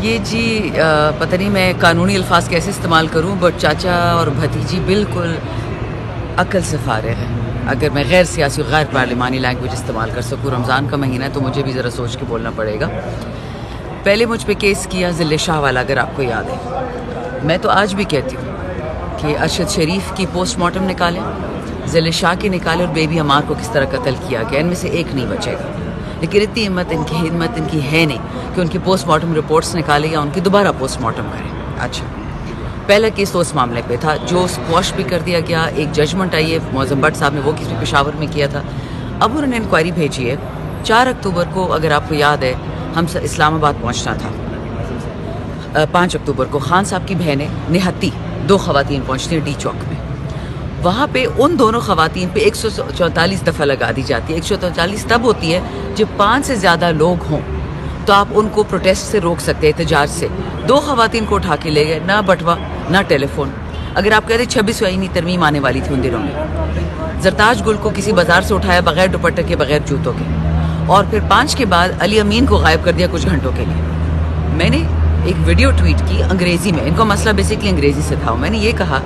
یہ جی پتہ نہیں میں قانونی الفاظ کیسے استعمال کروں، بٹ چاچا اور بھتیجی بالکل عقل سے فارغ ہے. اگر میں غیر سیاسی غیر پارلیمانی لینگویج استعمال کر سکوں، رمضان کا مہینہ ہے تو مجھے بھی ذرا سوچ کے بولنا پڑے گا. پہلے مجھ پہ کیس کیا ذل شاہ والا، اگر آپ کو یاد ہے. میں تو آج بھی کہتی ہوں کہ ارشد شریف کی پوسٹ مارٹم نکالیں، ذل شاہ کی نکالیں، اور بیبی عمار کو کس طرح قتل کیا گیا، ان میں سے ایک نہیں بچے گا. لیکن اتنی ہمت ان کی ہے نہیں کہ ان کی پوسٹ مارٹم رپورٹس نکالے یا ان کی دوبارہ پوسٹ مارٹم کریں. اچھا، پہلا کیس تو اس معاملے پہ تھا جو اسکواش بھی کر دیا گیا. ایک ججمنٹ آئی ہے معظم بٹ صاحب نے، وہ کس بھی پشاور میں کیا تھا. اب انہوں نے انکوائری بھیجی ہے 4 اکتوبر کو. اگر آپ کو یاد ہے ہم اسلام آباد پہنچنا تھا. 5 اکتوبر کو خان صاحب کی بہنیں نہتی 2 خواتین پہنچتی ہیں ڈی چوک میں. وہاں پہ ان دونوں خواتین پہ 144 دفعہ لگا دی جاتی ہے. 144 تب ہوتی ہے جب 5 سے زیادہ لوگ ہوں تو آپ ان کو پروٹیسٹ سے روک سکتے ہیں، احتجاج سے. 2 خواتین کو اٹھا کے لے گئے، نہ بٹوا نہ ٹیلی فون. اگر آپ کہتے 26 آئینی ترمیم آنے والی تھی ان دنوں میں، زرتاج گل کو کسی بازار سے اٹھایا بغیر دوپٹے کے، بغیر جوتوں کے، اور پھر 5 کے بعد علی امین کو غائب کر دیا کچھ گھنٹوں کے لیے. میں نے ایک ویڈیو ٹویٹ کی انگریزی میں، ان کو مسئلہ بیسکلی انگریزی سے تھا. میں نے یہ کہا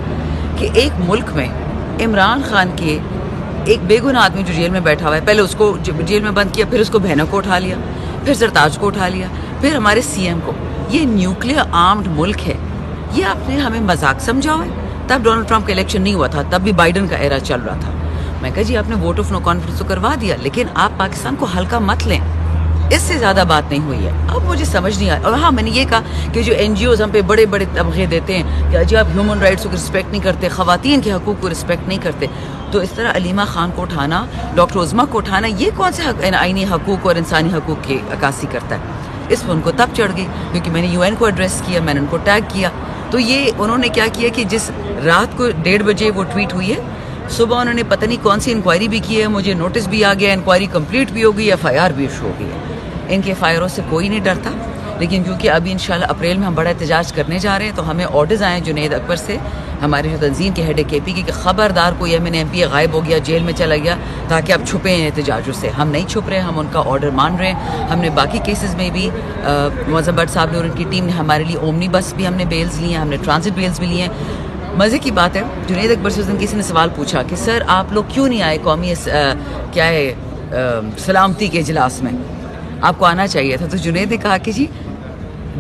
کہ ایک ملک میں عمران خان کے ایک بے گناہ آدمی جو جیل میں بیٹھا ہوا ہے، پہلے اس کو جیل میں بند کیا، پھر اس کو بہنوں کو اٹھا لیا، پھر زرتاج کو اٹھا لیا، پھر ہمارے سی ایم کو. یہ نیوکلیر آرمڈ ملک ہے. یہ آپ نے ہمیں مذاق سمجھا ہوا ہے. تب ڈونلڈ ٹرمپ کا الیکشن نہیں ہوا تھا، تب بھی بائیڈن کا ایرا چل رہا تھا. میں کہا جی آپ نے ووٹ آف نو کانفیڈنس تو کروا دیا، لیکن آپ پاکستان کو ہلکا مت لیں. اس سے زیادہ بات نہیں ہوئی ہے. اب مجھے سمجھ نہیں آیا. اور ہاں، میں نے یہ کہا کہ جو این جی اوز ہم پہ بڑے بڑے تمغے دیتے ہیں کہ جی آپ ہیومن رائٹس کو رسپیکٹ نہیں کرتے، خواتین کے حقوق کو رسپیکٹ نہیں کرتے، تو اس طرح علیمہ خان کو اٹھانا، ڈاکٹر عظمیٰ کو اٹھانا، یہ کون سے آئینی حقوق اور انسانی حقوق کی عکاسی کرتا ہے؟ اس پر ان کو تب چڑھ گئی کیونکہ میں نے یو این کو ایڈریس کیا، میں نے ان کو ٹیگ کیا. تو یہ انہوں نے کیا کیا کہ جس رات کو 1:30 بجے وہ ٹویٹ ہوئی ہے، صبح انہوں نے پتہ نہیں کون سی انکوائری بھی کی ہے، مجھے نوٹس بھی آ گیا، انکوائری کمپلیٹ بھی ہو گئی، ایف آئی آر بھی ایشو ہو گئی ہے. ان کے فائروں سے کوئی نہیں ڈرتا. لیکن کیونکہ ابھی انشاءاللہ اپریل میں ہم بڑا احتجاج کرنے جا رہے ہیں، تو ہمیں آرڈرز آئے ہیں جنید اکبر سے، ہمارے جو تنظیم کے ہیڈ کے پی کی، کہ خبردار کوئی ایم این ایم پی غائب ہو گیا، جیل میں چلا گیا، تاکہ آپ چھپیں احتجاجوں سے. ہم نہیں چھپ رہے، ہم ان کا آرڈر مان رہے ہیں. ہم نے باقی کیسز میں بھی معظم بٹ صاحب نے اور ان کی ٹیم نے ہمارے لیے اومنی بس بھی ہم نے بیلز لی ہیں، ہم نے ٹرانزٹ بیلز بھی لی ہیں. مزے کی بات ہے، جنید اکبر سے اس دن کسی نے سوال پوچھا کہ سر آپ لوگ کیوں نہیں آئے قومی کیا ہے سلامتی کے اجلاس میں، آپ کو آنا چاہیے تھا. تو جنید نے کہا کہ جی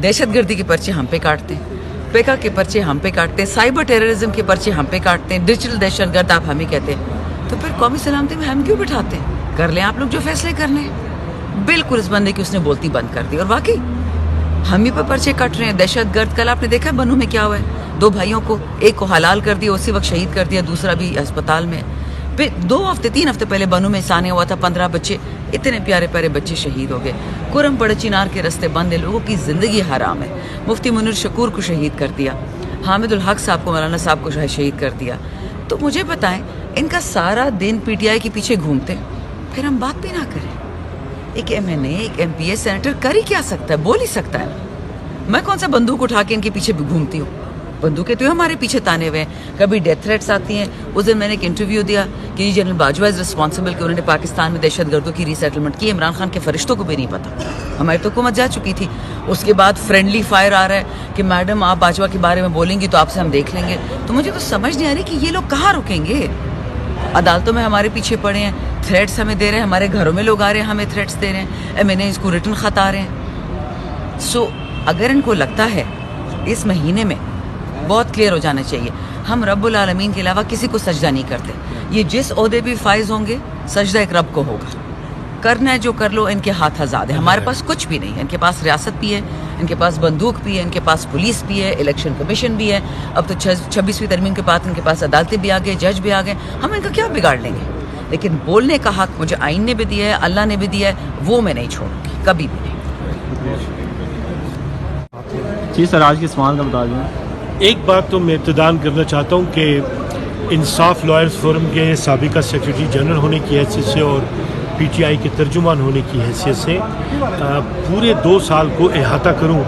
دہشت گردی کے پرچے ہم پہ کاٹتے ہیں، پیکا کے پرچے ہم پہ کاٹتے ہیں، سائبر ٹیررزم کے پرچے ہم پہ کاٹتے ہیں، ڈیجیٹل دہشت گرد آپ ہمیں کہتے ہیں، تو پھر قومی سلامتی میں ہم کیوں بٹھاتے ہیں؟ کر لیں آپ لوگ جو فیصلے کرنے ہیں. بالکل اس بندے کی اس نے بولتی بند کر دی. اور واقعی ہم ہی پہ پرچے کٹ رہے ہیں. دہشت گرد کل آپ نے دیکھا بنو میں کیا ہوا ہے، 2 بھائیوں کو، ایک کو حلال کر دیا اسی وقت شہید کر دیا، دوسرا بھی ہسپتال میں. پھر 3 ہفتے پہلے بنو میں سانحہ ہوا تھا، 15 بچے، اتنے پیارے پیارے بچے شہید ہو گئے. کرم پڑ چنار کے رستے بند ہیں، لوگوں کی زندگی حرام ہے. مفتی منیر شکور کو شہید کر دیا، حامد الحق صاحب کو، مولانا صاحب کو شہید کر دیا. تو مجھے بتائیں، ان کا سارا دن پی ٹی آئی کے پیچھے گھومتے، پھر ہم بات بھی نہ کریں. ایک ایم این اے، ایک ایم پی اے، سینیٹر کر ہی کیا سکتا ہے، بول ہی سکتا ہے. میں کون سا بندوق اٹھا کے ان کے پیچھے گھومتی ہوں؟ بندوقیں تو ہمارے پیچھے تانے ہوئے ہیں. کبھی ڈیتھ تھریٹس آتی ہیں. اس دن میں نے ایک انٹرویو دیا کہ جنرل باجوہ از رسپانسبل کہ انہوں نے پاکستان میں دہشت گردوں کی ری سیٹلمنٹ کی. عمران خان کے فرشتوں کو بھی نہیں پتا، ہماری تو حکومت جا چکی تھی. اس کے بعد فرینڈلی فائر آ رہا ہے کہ میڈم آپ باجوہ کے بارے میں بولیں گی تو آپ سے ہم دیکھ لیں گے. تو مجھے تو سمجھ نہیں آ رہی کہ یہ لوگ کہاں رکیں گے. عدالتوں میں ہمارے پیچھے پڑے ہیں، تھریٹس ہمیں دے رہے ہیں، ہمارے گھروں میں لوگ آ رہے ہیں ہمیں تھریٹس دے رہے ہیں، ایم این اے اس کو ریٹن خط آ رہے ہیں. سو اگر ان کو لگتا ہے اس مہینے میں بہت کلیئر ہو جانا چاہیے، ہم رب العالمین کے علاوہ کسی کو سجدہ نہیں کرتے. یہ جس عہدے بھی فائز ہوں گے سجدہ ایک رب کو ہوگا. کرنا ہے جو کر لو، ان کے ہاتھ آزاد ہے. ہمارے پاس کچھ بھی نہیں ہے. ان کے پاس ریاست بھی ہے، ان کے پاس بندوق بھی ہے، ان کے پاس پولیس بھی ہے، الیکشن کمیشن بھی ہے. اب تو 26ویں ترمیم کے بعد ان کے پاس عدالتیں بھی آ گئے، جج بھی آ گئے. ہم ان کا کیا بگاڑ لیں گے؟ لیکن بولنے کا حق مجھے آئین نے بھی دیا ہے، اللہ نے بھی دیا ہے، وہ میں نہیں چھوڑوں گی کبھی بھی نہیں. جی سر، آج کے سوال کا بتا دیں. ایک بات تو میں ابتداً کرنا چاہتا ہوں کہ انصاف لائرز فورم کے سابقہ سیکریٹری جنرل ہونے کی حیثیت سے اور پی ٹی آئی کے ترجمان ہونے کی حیثیت سے پورے 2 سال کو احاطہ کروں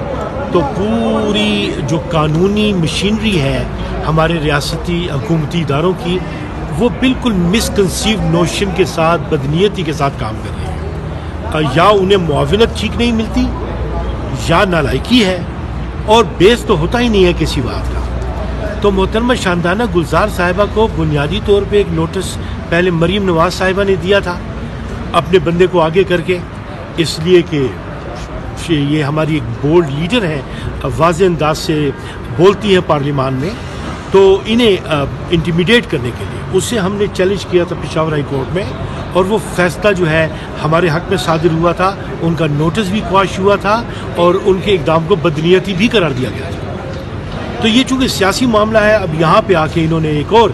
تو پوری جو قانونی مشینری ہے ہمارے ریاستی حکومتی اداروں کی، وہ بالکل مسکنسیو نوشن کے ساتھ، بدنیتی کے ساتھ کام کر رہے ہیں. یا انہیں معاونت ٹھیک نہیں ملتی، یا نالائکی ہے، اور بیس تو ہوتا ہی نہیں ہے کسی بات کا. تو محترمہ شاندانہ گلزار صاحبہ کو بنیادی طور پہ ایک نوٹس پہلے مریم نواز صاحبہ نے دیا تھا اپنے بندے کو آگے کر کے, اس لیے کہ یہ ہماری ایک بولڈ لیڈر ہے, واضح انداز سے بولتی ہے پارلیمان میں, تو انہیں انٹیمیڈیٹ کرنے کے لیے اسے ہم نے چیلنج کیا تھا پشاور ہائی کورٹ میں, اور وہ فیصلہ جو ہے ہمارے حق میں صادر ہوا تھا, ان کا نوٹس بھی خواش ہوا تھا اور ان کے اقدام کو بدنیتی بھی قرار دیا گیا تھا. تو یہ چونکہ سیاسی معاملہ ہے, اب یہاں پہ آ کے انہوں نے ایک اور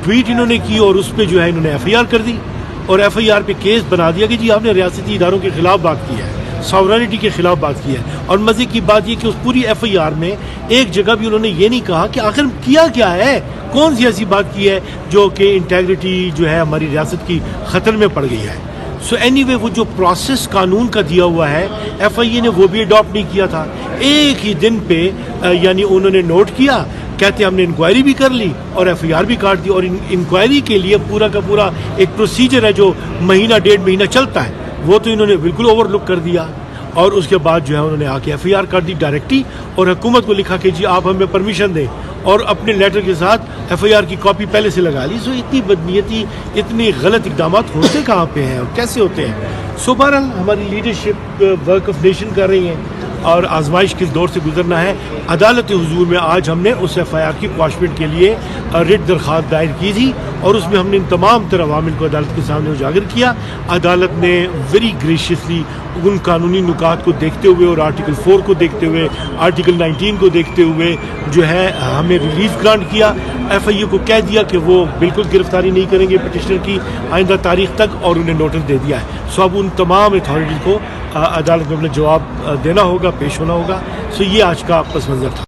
ٹویٹ انہوں نے کی اور اس پہ جو ہے انہوں نے ایف آئی آر کر دی, اور ایف آئی آر پہ کیس بنا دیا کہ جی آپ نے ریاستی اداروں کے خلاف بات کی ہے, ساورینٹی کے خلاف بات کی ہے. اور مزے کی بات یہ کہ اس پوری ایف آئی آر میں ایک جگہ بھی انہوں نے یہ نہیں کہا کہ آخر کیا ہے, کون سی ایسی بات کی ہے جو کہ انٹیگریٹی جو ہے ہماری ریاست کی خطر میں پڑ گئی ہے. سو اینی وے وہ جو پروسیس قانون کا دیا ہوا ہے ایف آئی اے نے وہ بھی اڈاپٹ نہیں کیا تھا. ایک ہی دن پہ یعنی انہوں نے نوٹ کیا, کہتے ہم نے انکوائری بھی کر لی اور ایف آئی آر بھی کاٹ دی, اور انکوائری کے لیے پورا کا پورا ایک پروسیجر ہے جو مہینہ 1.5 مہینہ چلتا ہے, وہ تو انہوں نے بالکل اوور لک کر دیا. اور اس کے بعد جو ہے انہوں نے آ کے ایف آئی آر کر دی ڈائریکٹلی, اور حکومت کو لکھا کہ جی آپ ہمیں پرمیشن دیں, اور اپنے لیٹر کے ساتھ ایف آئی آر کی کاپی پہلے سے لگا لی. سو اتنی بدنیتی, اتنی غلط اقدامات ہوتے کہاں پہ ہیں اور کیسے ہوتے ہیں. سو بہرحال ہماری لیڈرشپ ورک آف نیشن کر رہی ہیں اور آزمائش کے دور سے گزرنا ہے. عدالت حضور میں آج ہم نے اس ایف آئی آر کی کواشمنٹ کے لیے ریٹ درخواست دائر کی تھی, اور اس میں ہم نے ان تمام تر عوامل کو عدالت کے سامنے اجاگر کیا. عدالت نے ویری گریشیسلی ان قانونی نکات کو دیکھتے ہوئے اور آرٹیکل 4 کو دیکھتے ہوئے, آرٹیکل 19 کو دیکھتے ہوئے جو ہے ہمیں ریلیف گرانٹ کیا. ایف آئی اے کو کہہ دیا کہ وہ بالکل گرفتاری نہیں کریں گے پٹیشنر کی آئندہ تاریخ تک, اور انہیں نوٹس دے دیا ہے. سو اب ان تمام اتھارٹیز کو عدالت میں اپنا جواب دینا ہوگا, پیش ہونا ہوگا. سو یہ آج کا پس منظر تھا.